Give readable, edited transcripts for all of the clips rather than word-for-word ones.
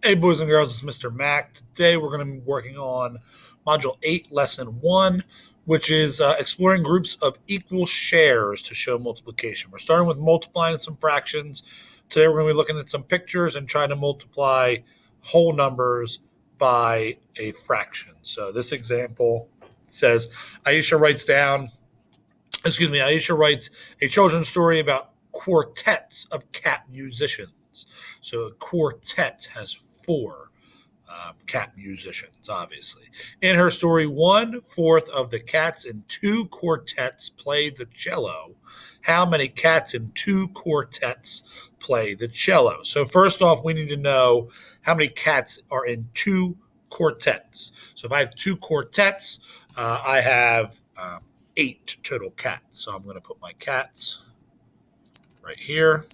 Hey, boys and girls, it's Mr. Mac. Today we're going to be working on Module 8, Lesson 1, which is exploring groups of equal shares to show multiplication. We're starting with multiplying some fractions. Today we're going to be looking at some pictures and trying to multiply whole numbers by a fraction. So this example says Aisha writes a children's story about quartets of cat musicians. So a quartet has four cat musicians, obviously. In her story, 1/4 of the cats in two quartets play the cello. How many cats in two quartets play the cello? So, first off, we need to know how many cats are in two quartets. So, if I have two quartets, I have 8 total cats. So, I'm going to put my cats right here.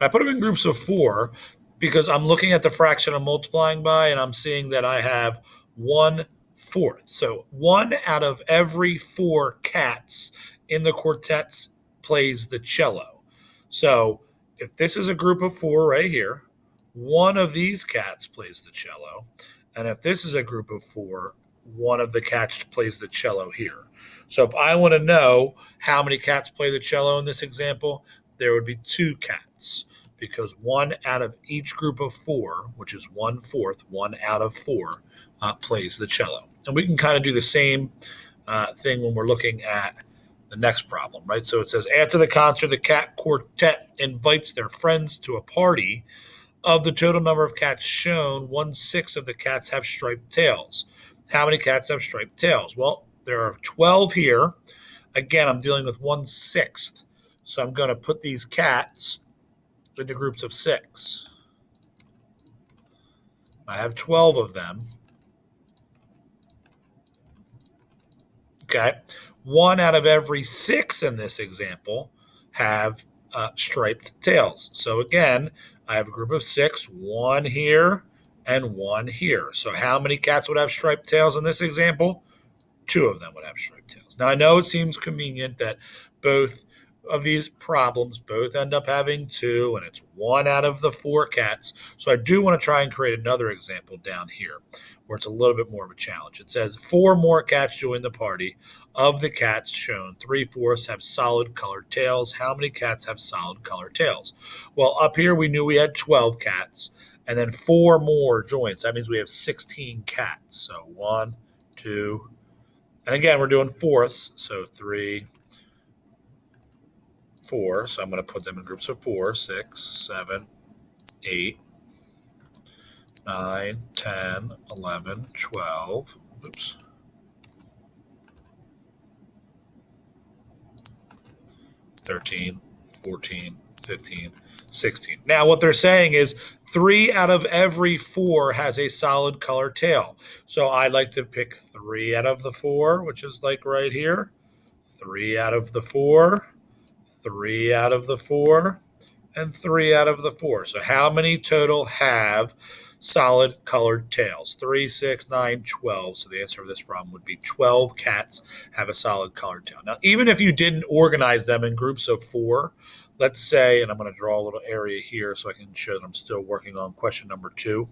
I put them in groups of 4 because I'm looking at the fraction I'm multiplying by and I'm seeing that I have 1/4. So 1 out of every 4 cats in the quartets plays the cello. So if this is a group of 4 right here, one of these cats plays the cello. And if this is a group of 4, one of the cats plays the cello here. So if I want to know how many cats play the cello in this example, there would be 2 cats because 1 out of each group of 4, which is 1/4, 1 out of 4, plays the cello. And we can kind of do the same thing when we're looking at the next problem, right? So it says, after the concert, the cat quartet invites their friends to a party. Of the total number of cats shown, 1/6 of the cats have striped tails. How many cats have striped tails? Well, there are 12 here. Again, I'm dealing with 1/6. So I'm going to put these cats into groups of 6. I have 12 of them. Okay. 1 out of every 6 in this example have striped tails. So again, I have a group of 6, 1 here and 1 here. So how many cats would have striped tails in this example? 2 of them would have striped tails. Now I know it seems convenient that both of these problems both end up having 2, and it's 1 out of the 4 cats. So I do want to try and create another example down here where it's a little bit more of a challenge. It says 4 more cats join the party. Of the cats shown, 3/4 have solid colored tails. How many cats have solid colored tails? Well, up here we knew we had 12 cats, and then 4 more joins. That means we have 16 cats. So 1, 2, and again, we're doing fourths. So 3, 4. So I'm going to put them in groups of 4, 6, 7, 8, 9, 10, 11, 12. Oops. 13, 14, 15, 16. Now, what they're saying is 3 out of every 4 has a solid colored tail. So I'd like to pick 3 out of the 4, which is like right here. 3 out of the 4, 3 out of the 4, and 3 out of the 4. So how many total have solid colored tails? 3, 6, 9, 12. So the answer of this problem would be 12 cats have a solid colored tail. Now, even if you didn't organize them in groups of 4, let's say, and I'm going to draw a little area here so I can show that I'm still working on question number 2.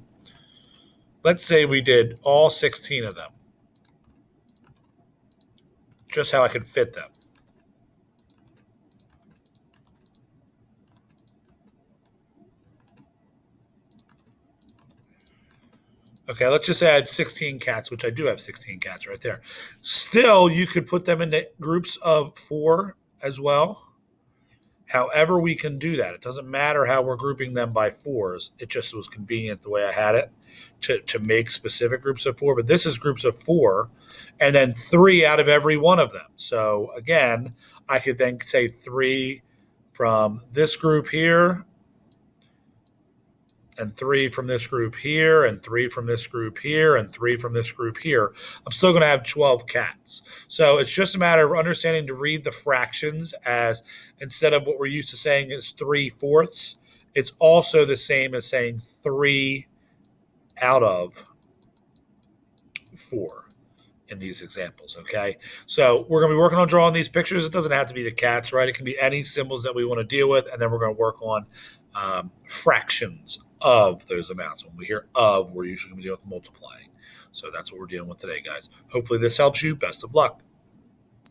Let's say we did all 16 of them, just how I could fit them. Okay, let's just add 16 cats, which I do have 16 cats right there. Still, you could put them into groups of 4 as well. However we can do that. It doesn't matter how we're grouping them by 4s. It just was convenient the way I had it to make specific groups of 4. But this is groups of 4, and then 3 out of every one of them. So again, I could then say 3 from this group here, and 3 from this group here, and 3 from this group here, and 3 from this group here. I'm still going to have 12 cats. So it's just a matter of understanding to read the fractions as instead of what we're used to saying is 3/4, it's also the same as saying 3 out of 4 in these examples, okay? So we're going to be working on drawing these pictures. It doesn't have to be the cats, right? It can be any symbols that we want to deal with, and then we're going to work on fractions of those amounts. When we hear of, we're usually going to deal with multiplying. So that's what we're dealing with today, guys. Hopefully this helps you. Best of luck.